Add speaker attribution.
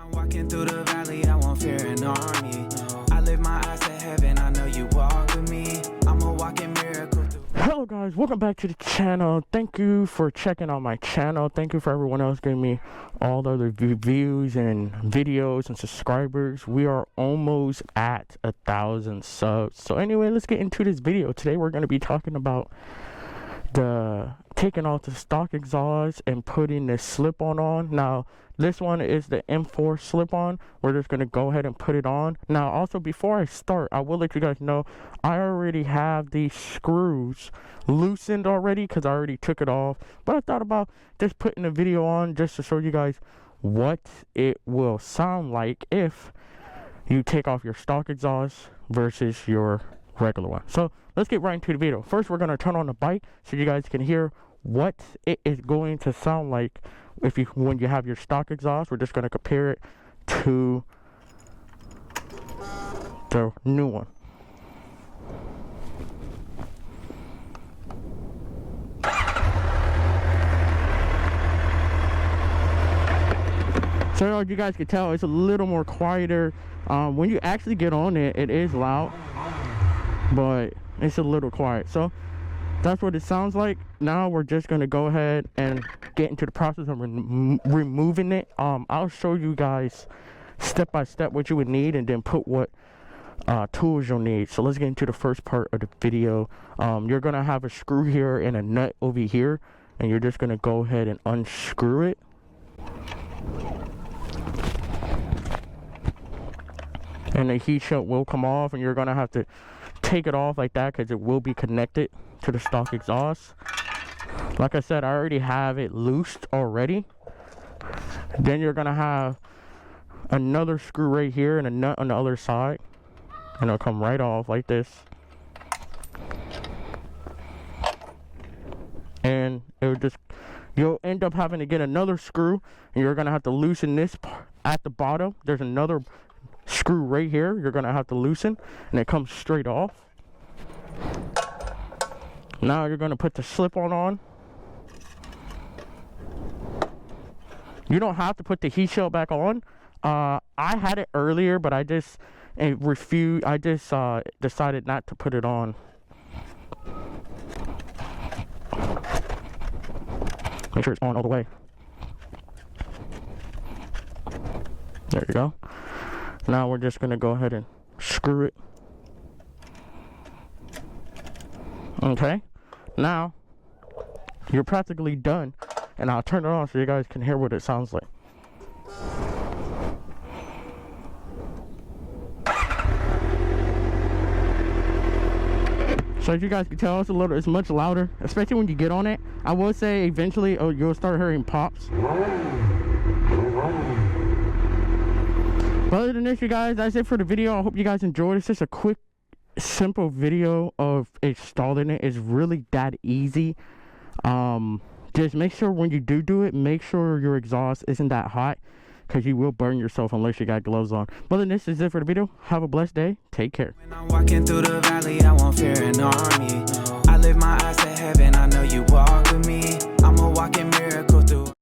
Speaker 1: I'm walking through the valley, I won't fear an army. I lift my eyes to heaven, I know you walk with me. I'm a walking miracle.
Speaker 2: Hello guys, welcome back to the channel. Thank you for checking out my channel. Thank you for everyone else giving me all the other views and videos and subscribers. We are almost at 1,000 subs. So anyway, let's get into this video. Today we're going to be talking about taking off the stock exhaust and putting the slip-on on. Now this one is the M4 slip-on. We're just going to go ahead and put it on. Now also, before I start, I will let you guys know I already have these screws loosened already because I already took it off, but I thought about just putting a video on just to show you guys what it will sound like if you take off your stock exhaust versus your regular one. So let's get right into the video. First, we're going to turn on the bike so you guys can hear what it is going to sound like when you have your stock exhaust. We're just going to compare it to the new one. So as you guys can tell, it's a little more quieter. When you actually get on it, it is loud, but it's a little quiet. So that's what it sounds like. Now we're just going to go ahead and get into the process of removing it. I'll show you guys step by step what you would need and then put what tools you'll need. So let's get into the first part of the video. You're going to have a screw here and a nut over here, and you're just going to go ahead and unscrew it. And the heat shunt will come off, and you're going to have to take it off like that because it will be connected to the stock exhaust. Like I said, I already have it loosed already. Then you're going to have another screw right here and a nut on the other side, and it'll come right off like this. And it'll just, you'll end up having to get another screw, and you're going to have to loosen this part at the bottom. There's another screw right here you're going to have to loosen, and it comes straight off. Now you're going to put the slip-on on. You don't have to put the heat shield back on. I had it earlier, but I just refused. I just decided not to put it on. Make sure it's on all the way. There you go. Now we're just going to go ahead and screw it. Okay. Now you're practically done, and I'll turn it on so you guys can hear what it sounds like. So as you guys can tell, it's much louder, especially when you get on it. I will say eventually you'll start hearing pops. But other than this, you guys, that's it for the video. I hope you guys enjoyed. It's just a quick, simple video of installing it. It's really that easy. Just make sure when you do it, make sure your exhaust isn't that hot, because you will burn yourself unless you got gloves on. But other than this, is it for the video. Have a blessed day. Take care.
Speaker 1: When I'm walking through the valley, I won't fear an army. I lift my eyes to heaven, I know you walk with me.